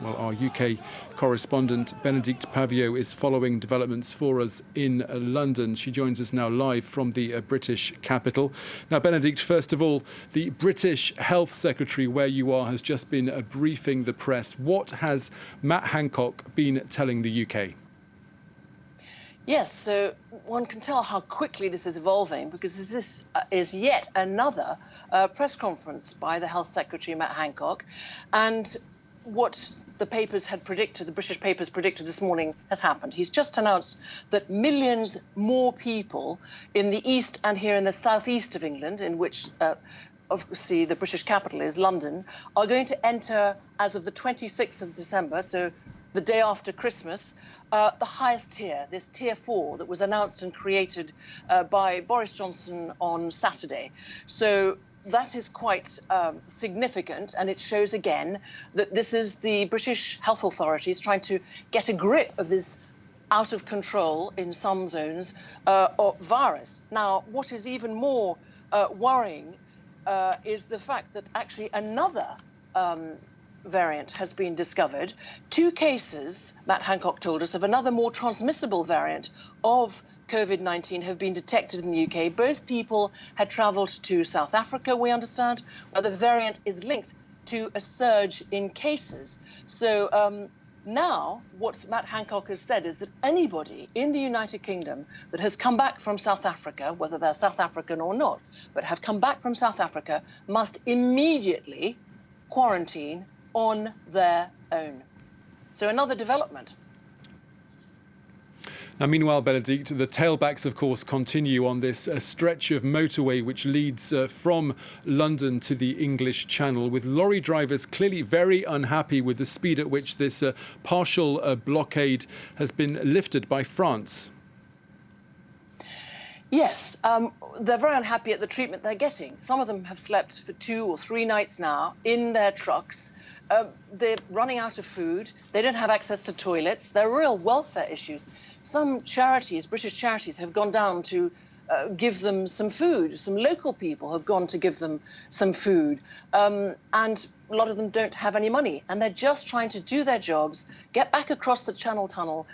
Well, our UK correspondent Benedicte Paviot is following developments for us in London. She joins us now live from the British capital. Now, Benedicte, first of all, the British Health Secretary, where you are, has just been briefing the press. What has Matt Hancock been telling the UK? Yes, so one can tell how quickly this is evolving, because this is yet another press conference by the Health Secretary, Matt Hancock. And what the papers had predicted, the British papers predicted this morning, has happened. He's just announced that millions more people in the east and here in the southeast of England, in which obviously the British capital is London, are going to enter as of the 26th of December, so the day after Christmas, the highest tier, this tier 4 that was announced and created by Boris Johnson on Saturday. So that is quite significant, and it shows again that this is the British health authorities trying to get a grip of this out of control in some zones virus. Now, what is even more worrying is the fact that actually another variant has been discovered. 2 cases, Matt Hancock told us, of another more transmissible variant of Covid-19 have been detected in the UK. Both people had travelled to South Africa, we understand, where the variant is linked to a surge in cases. So now what Matt Hancock has said is that anybody in the United Kingdom that has come back from South Africa, whether they're South African or not, but have come back from South Africa, must immediately quarantine on their own. So another development. Now, meanwhile, Benedicte, the tailbacks, of course, continue on this stretch of motorway which leads from London to the English Channel, with lorry drivers clearly very unhappy with the speed at which this partial blockade has been lifted by France. Yes, they're very unhappy at the treatment they're getting. Some of them have slept for 2 or 3 nights now in their trucks. They're running out of food. They don't have access to toilets. There are real welfare issues. Some charities, British charities, have gone down to give them some food. Some local people have gone to give them some food. And a lot of them don't have any money. And they're just trying to do their jobs, get back across the Channel Tunnel,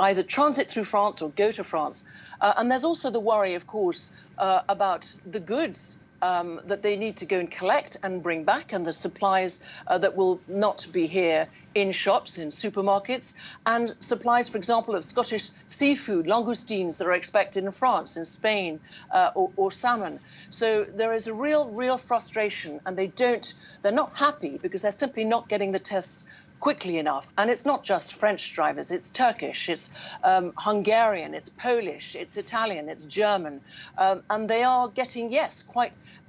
either transit through France or go to France. And there's also the worry, of course, about the goods that they need to go and collect and bring back, and the supplies that will not be here in shops, in supermarkets, and supplies, for example, of Scottish seafood, langoustines that are expected in France, in Spain, or salmon. So there is a real frustration, and they're not happy because they're simply not getting the tests quickly enough. And it's not just French drivers, it's Turkish, it's Hungarian, it's Polish, it's Italian, it's German. And they are getting, yes,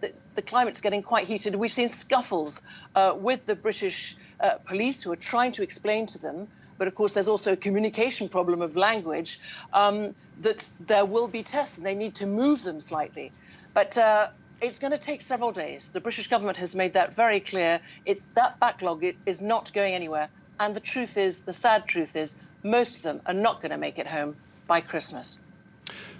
the climate's getting quite heated. We've seen scuffles with the British police, who are trying to explain to them, but of course there's also a communication problem of language, that there will be tests and they need to move them slightly. But it's going to take several days. The British government has made that very clear. That backlog is not going anywhere. And the truth is, the sad truth is, most of them are not going to make it home by Christmas.